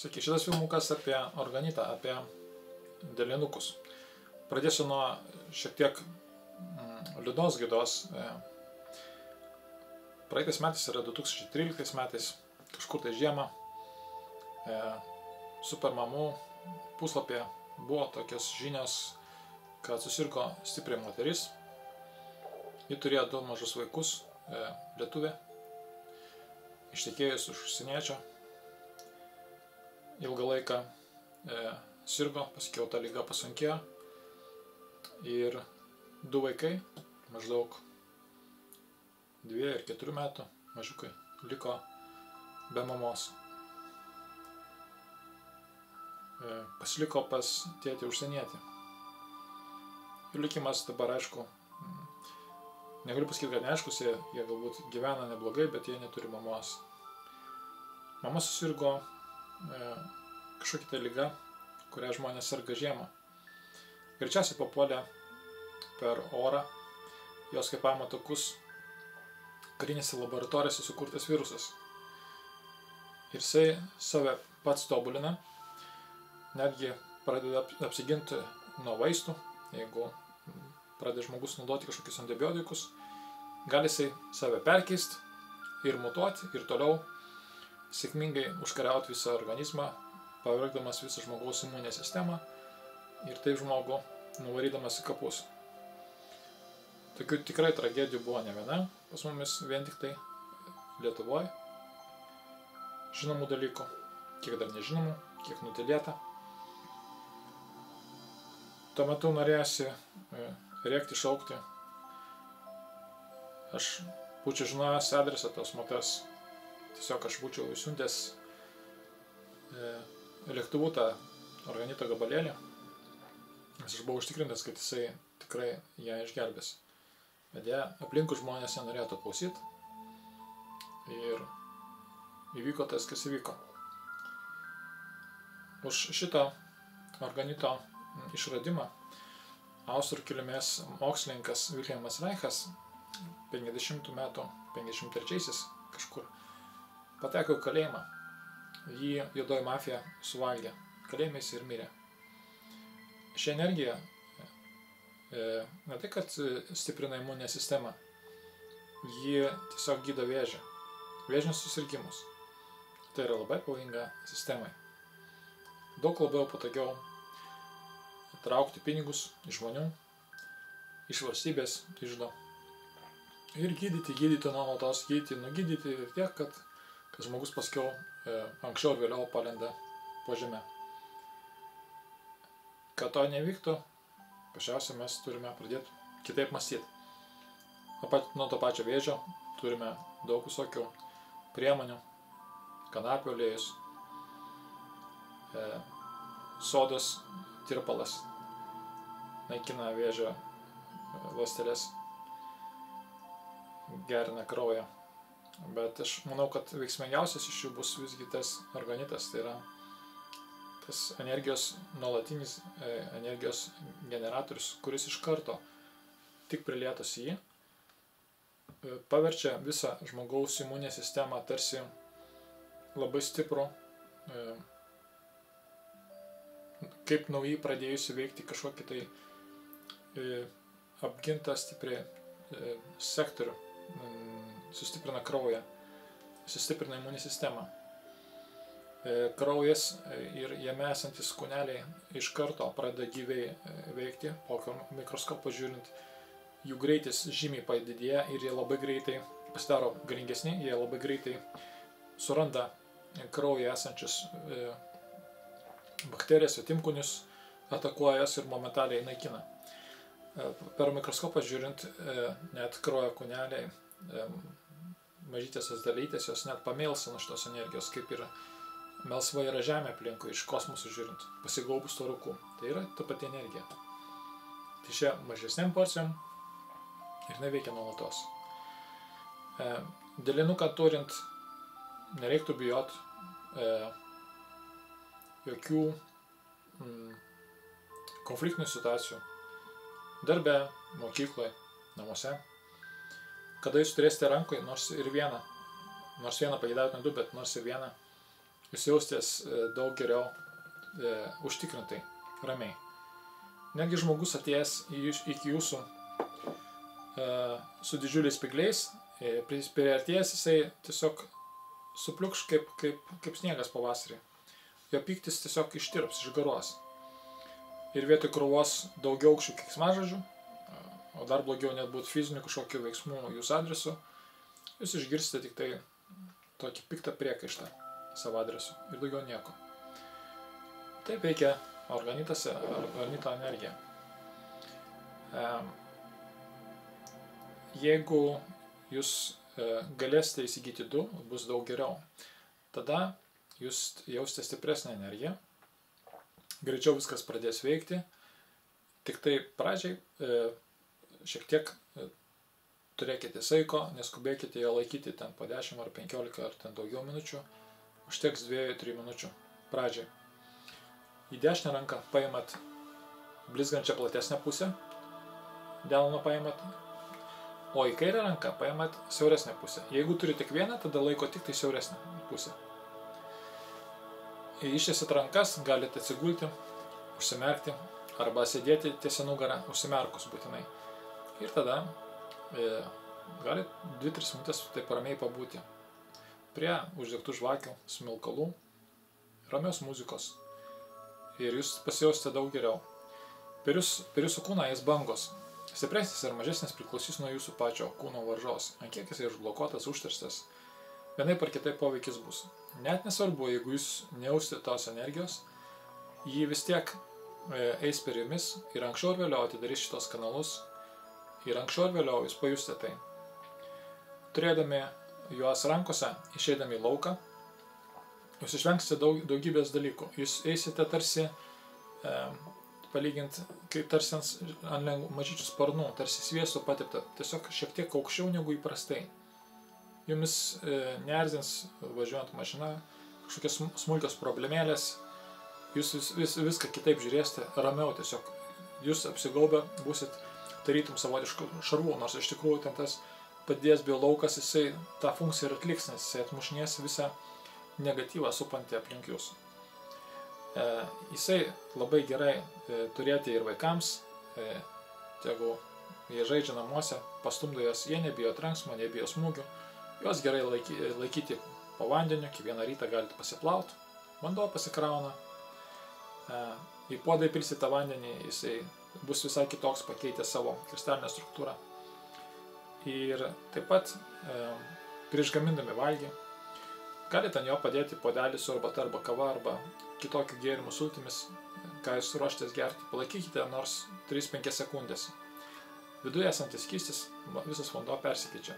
Sakyk, šitas filmukas apie organitą, apie delinukus. Pradėsiu nuo šiek tiek liūdnos gaidos. Praeitais metais, yra 2013 metais, kažkur tai žiemą, Supermamų puslapyje buvo tokios žinios, kad susirgo stipriai moteris. Ji turėjo 2 mažus vaikus, lietuvė, ištekėjus už užsieniečio. Ilgą laiką sirgo, paskiau ta liga pasunkėjo ir 2 vaikai, maždaug 2 ir 4 metų mažiukai, liko be mamos. Pasiliko pas tėtį užsienietį. Ir likimas dabar, aišku, negaliu pasakyti, kad neaiškus, jie galbūt gyvena neblogai, bet jie neturi mamos. Mama susirgo kažkokia tai liga, kurią žmonės serga žiemą. Greičiausiai papuolė per orą, jos kvėpavimo takus, karinėse laboratorijose sukurtas virusas. Ir jisai save pats tobulina, netgi pradeda apsiginti nuo vaistų. Jeigu pradeda žmogus naudoti kažkokius antibiotikus, gali jisai save perkeisti ir mutuoti ir toliau sėkmingai užkariauti visą organizmą, pavergdamas visą žmogaus imuninę sistemą ir taip žmogų nuvarydamas į kapus. Tokių tikrai tragedijų buvo ne viena pas mumis, vien tik tai Lietuvoje. Žinomų dalykų, kiek dar nežinomų, kiek nutylėta. Tuo metu norėjosi rėkti, šaukti. Aš būčiau žinojęs adresą tos moters. Tiesiog aš būčiau siuntęs lėktuvu tą organito gabalėlį, nes aš buvau užtikrintas, kad jisai tikrai ją išgelbės. Bet aplinkui žmonės nenorėjo to klausyti ir įvyko tas, kas įvyko. Už šitą organito išradimą austrų kilmės mokslininkas Vilhelmas Reichas 50 metų, 53 kažkur, pateko į kalėjimą. Jį juodoji mafija suvalgė kalėjimais ir mirė. Ši energija ne tai, kad stiprina imuninę sistemą, ji tiesiog gydo vėžį, vėžinius susirgimus. Tai yra labai pavojinga sistemai. Daug labiau patogiau traukti pinigus iš žmonių, iš valstybės iždo ir gydyti nuolatos, nugydyti tiek, kad žmogus paskiau anksčiau ir vėliau palenda po žemę. Kad to nevyktų, pačiausia mes turime pradėti kitaip mąstyti. Nuo to pačio vėžio turime daug visokių priemonių, kanapių aliejus, sodos tirpalas, naikina vėžio ląsteles, gerina kraują. Bet aš manau, kad veiksmingiausias iš jų bus visgi tas organitas, tai yra tas energijos, nuolatinis energijos generatorius, kuris iš karto tik prilietus jį paverčia visą žmogaus imuninę sistemą tarsi labai stiprų, kaip naujai pradėjusi veikti kažkokį tai apgintą stipriai sektorių, sustiprina kraują, sustiprina imuninę sistemą. Kraujas ir jame esantis kūneliai iš karto pradeda gyviai veikti, po mikroskopo žiūrint, jų greitis žymiai padidėja ir jie labai greitai pasidaro galingesni, jie labai greitai suranda kraujyje esančius bakterijas, svetimkūnius, atakuoja jas ir momentaliai naikina. Per mikroskopą žiūrint, net kraujo kūneliai, mažytės dalytės, jos net pamėlsina šitos energijos, kaip ir melsva yra žemė aplinkui, iš kosmosų žiūrint, pasigaubus to rūkų. Tai yra ta pati energija. Tai šia mažesniam porcijom ir neveikia nuolatos. Delinuką turint, nereiktų bijot jokių konfliktinių situacijų. Darbe, mokykloje, namuose. Kada jūs turėsite rankoje nors vieną pageidautinę 2, bet nors ir vieną jūs jaustės daug geriau užtikrintai, ramiai. Netgi žmogus atėjęs iki jūsų su didžiuliais spygliais, priartėjęs jisai tiesiog supliukš kaip sniegas pavasarį. Jo pyktis tiesiog ištirps, išgaruos. Ir vietoj krūvos daugiaaukščių keiksmažodžių, o dar blogiau net būt fizinių kažkokių veiksmų jūsų adresu, jūs išgirsite tik tai tokį piktą priekaištą savo adresu ir daugiau nieko. Taip veikia organito energija. Jeigu jūs galėsite įsigyti 2, bus daug geriau. Tada jūs jausite stipresnę energiją, greičiau viskas pradės veikti, tik tai pradžiai šiek tiek turėkite saiko, neskubėkite jo laikyti ten po 10 ar 15 ar ten daugiau minučių, užteks 2-3 minučių pradžiai. Į dešinę ranką paimat blizgančią platesnę pusę, delną paimat, o į kairę ranką paimat siauresnę pusę. Jeigu turite tik vieną, tada laiko tik tai siauresnę pusę. Ištiesit rankas, galite atsigulti, užsimerkti arba sėdėti tiesia nugarą, užsimerkus būtinai. Ir tada galite 2-3 minutės taip ramiai pabūti prie uždegtų žvakių, smilkalų, ramios muzikos. Ir jūs pasijausite daug geriau. Per jūsų kūną eis bangos. Stipresnis ir mažesnis priklausys nuo jūsų pačio kūno varžos. Ant kiek jis užblokuotas, užterstas. Vienaip ar kitaip poveikis bus. Net nesvarbu, jeigu jūs nejausite tos energijos, jį vis tiek eis per jumis ir anksčiau ir vėliau atidarys šitos kanalus ir anksčiau ir vėliau jūs pajusite tai. Turėdami juos rankose, išeidami į lauką, jūs išvengsite daugybės dalykų. Jūs eisite tarsi, palygint, kaip tarsi ant mažyčių sparnų, tarsi sviesto patepta, tiesiog šiek tiek aukščiau negu įprastai. Jumis neerzins važiuojant mašina, kažkokios smulkios problemėlės, jūs viską kitaip žiūrėsite, ramiau tiesiog. Jūs apsigaubę būsit tarytum savotiškų šarvų, nors iš tikrųjų ten tas padės biolaukas, jisai tą funkciją ir atliks, nes jisai atmušinės visą negatyvą supantį aplink jūs. Jisai labai gerai turėti ir vaikams, jeigu jie žaidžia namuose, pastumdo jas, jie nebijo trenksmo, nebijo smūgių. Jos gerai laikyti po vandeniu, kiekvieną rytą galite pasiplauti, vanduo pasikrauna, į puodą įpilsite vandenį, jisai bus visai kitoks, pakeitę savo kristalinę struktūrą. Ir taip pat prieš gamindami valgį galite ant jo padėti puodelį su arbata arba kava arba kitokių gėrimų sultimis, ką jūs ruoštės gerti. Palaikykite nors 3-5 sekundės. Viduje esantis skystis, visas vanduo persikeičia.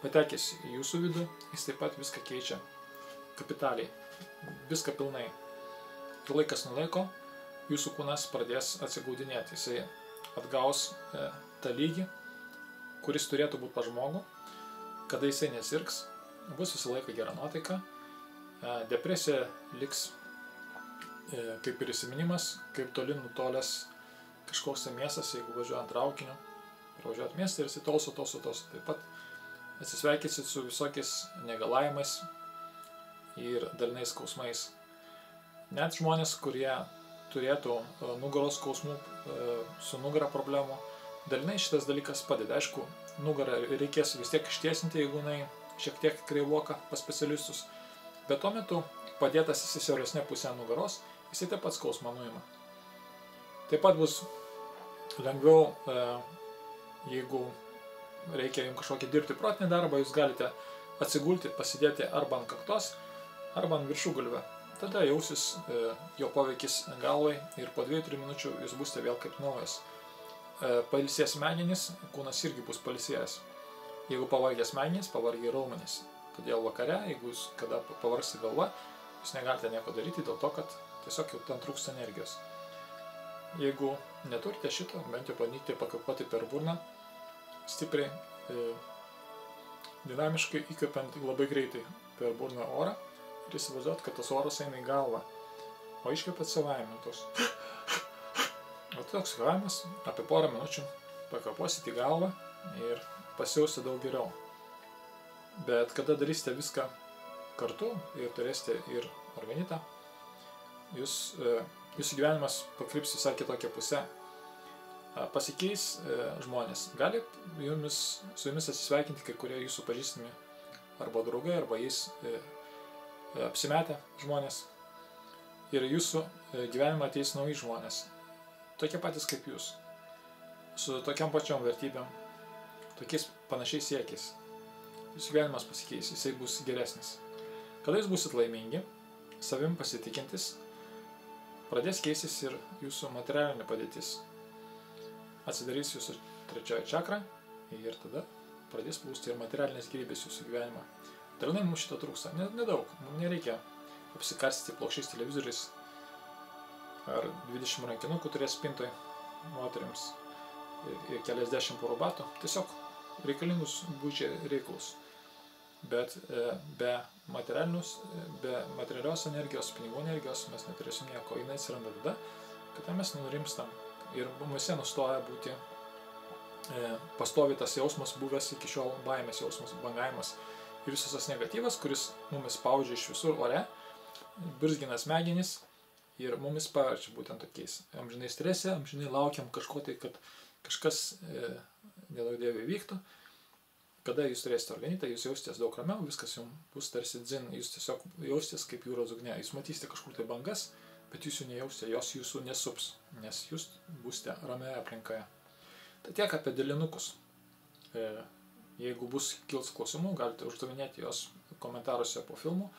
Patekęs į jūsų vidų, jis taip pat viską keičia kapitaliai, viską pilnai. Ir laikas nuo laiko jūsų kūnas pradės atsigaudinėti. Jisai atgaus tą lygį, kuris turėtų būti pas žmogų, kada jisai nesirgs, bus visą laiką gera nuotaika. Depresija liks kaip ir įsiminimas, kaip toli nutolęs kažkoks miestas, jeigu važiuojant traukiniu, pravažiuojant miestą ir jisai tolso. Taip pat atsisveikysit su visokiais negalavimais ir dalinais skausmais. Net žmonės, kurie turėtų nugaros skausmų, su nugara problemų, dalinai šitas dalykas padeda. Aišku, nugarą reikės vis tiek ištiesinti, jeigu jinai šiek tiek kreivoka pas specialistus, bet tuo metu padėtas į siauresnę pusę nugaros, jisai taip pat skausmą nuima. Taip pat bus lengviau, jeigu reikia jums kažkokį dirbti protinį darbą, jūs galite atsigulti, pasidėti arba ant kaktos, arba ant viršugalvio. Tada jausis jo poveikis galvai ir po 2-3 minučių jūs būsite vėl kaip naujas. Pailsės smegenys, kūnas irgi bus pailsėjęs. Jeigu pavargęs smegenys, pavargė raumenys. Todėl vakare, jeigu jūs kada pavargsi galva, jūs negalite nieko daryti dėl to, kad tiesiog jau ten trūksta energijos. Jeigu neturite šito, bent jau bandykite pakvėpuoti per burną, stipriai, dinamiškai įkvepiant labai greitai per burną orą ir įsivaizduot, kad tas oras eina į galvą, o iškvepiat savaime tos. O toks kvėpavimas apie porą minučių pakvėpuosit į galvą ir pasijausite daug geriau. Bet kada darysite viską kartu ir turėsite ir organitą, jūsų gyvenimas pakryps visai kitokią pusę. Pasikeis žmonės. Gali su jumis atsisveikinti kai kurie jūsų pažįstami arba draugai, arba jais apsimetę žmonės. Ir jūsų gyvenimą ateis nauji žmonės, tokie patys kaip jūs, su tokiam pačiom vertybėm, tokiais panašiais siekiais. Jūsų gyvenimas pasikeis, jisai bus geresnis. Kada jūs busit laimingi, savim pasitikintis, pradės keistis ir jūsų materialinė padėtis. Atsidarys jūsų trečioji čakra ir tada pradės plūsti ir materialinės gyvybės jūsų gyvenimą. Dažnai mums šito trūksta, nedaug, mums nereikia apsikarstyti plokščiais televizoriais ar 20 rankinukų turės spintoj moteriams ir keliasdešimt porų batų, tiesiog reikalingus buičiai reikalus. Bet be materialios energijos, pinigų energijos mes neturėsim nieko, jinai atsiranda tada, kada mes nurimstam. Ir mumise nustoja būti pastovi tas jausmas buvęs iki šiol, baimės jausmas, bangavimas ir visas tas negatyvas, kuris mumis spaudžia iš visur ore, birzgina smegenis ir mumis paverčia būtent tokiais. Amžinai strese, amžinai laukiam kažko tai, kad kažkas nedaug dievai vyktų. Kada jūs turėsite organitą, jūs jausitės daug ramiau, viskas jums bus tarsi dzin, jūs tiesiog jausitės kaip jūros dugne, jūs matysite kažkur tai bangas, bet jūs jų nejausite, jos jūsų nesups, nes jūs būsite ramioje aplinkoje. Tai tiek apie dėlinukus. Jeigu bus kils klausimų, galite uždavinėti jos komentaruose po filmu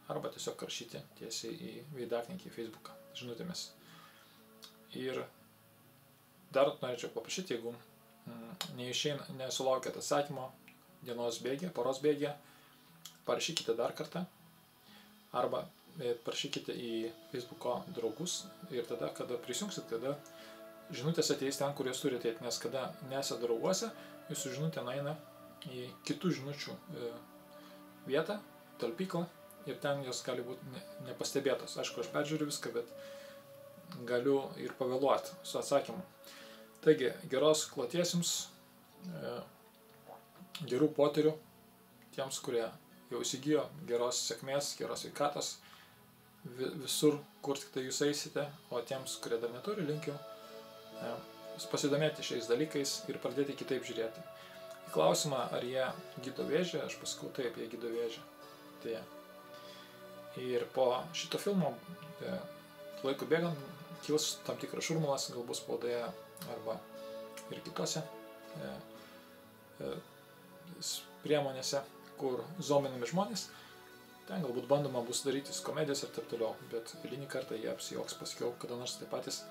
arba tiesiog rašyti tiesiai į veidaknygį į Facebooką žinutėmis. Ir dar norėčiau paprašyti, jeigu nesulaukėte atsakymo dienos bėgė, poros bėgė, parašykite dar kartą arba parašykite į Facebooko draugus ir tada, kada prisijungsit, kada žinutės ateis ten, kur jūs turite ateiti, nes kada nesate drauguose, jūsų žinutė nueina į kitų žinučių vietą, talpyklą ir ten jos gali būti nepastebėtos. Aišku, aš peržiūriu viską, bet galiu ir pavėluoti su atsakymu. Taigi, geros kloties jums, gerų potyrių tiems, kurie jau įsigijo, geros sėkmės, geros sveikatos visur, kur tik tai jūs eisite, o tiems, kurie dar neturi, linkiu pasidomėti šiais dalykais ir pradėti kitaip žiūrėti. Į klausimą, ar jie gydo vėžį, aš pasakau taip, jie gydo vėžį. Tai. Ir po šito filmo laiku bėgant kils tam tikras šurmulas, galbūt spaudoje arba ir kitose priemonėse, kur zominami žmonės. Ten galbūt bandoma bus darytis komedijas ir taip toliau, bet eilinį kartą jie apsijoks, paskiau kada nors taip patys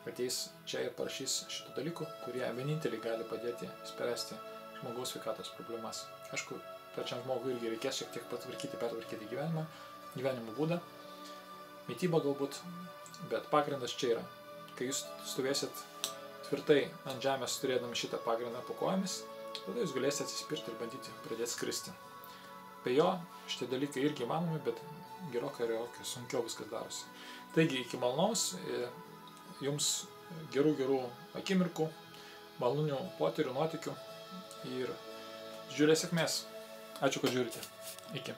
ateis čia ir parašys šitų dalykų, kurie vieninteliai gali padėti spręsti žmogaus sveikatos problemas. Aišku, pačiam žmogui irgi reikės šiek tiek pertvarkyti gyvenimo būdą, mitybą galbūt, bet pagrindas čia yra. Kai jūs stovėsit tvirtai ant žemės turėdami šitą pagrindą po kojomis, tada jūs galėsite atsispirti ir bandyti pradėti skristi. Be jo šitie dalykai irgi įmanomi, bet gerokai sunkiau viskas darosi. Taigi, iki malonaus, jums gerų akimirkų, malonių potyrių, nuotykių ir didžiulės sėkmės. Ačiū, kad žiūrite. Iki.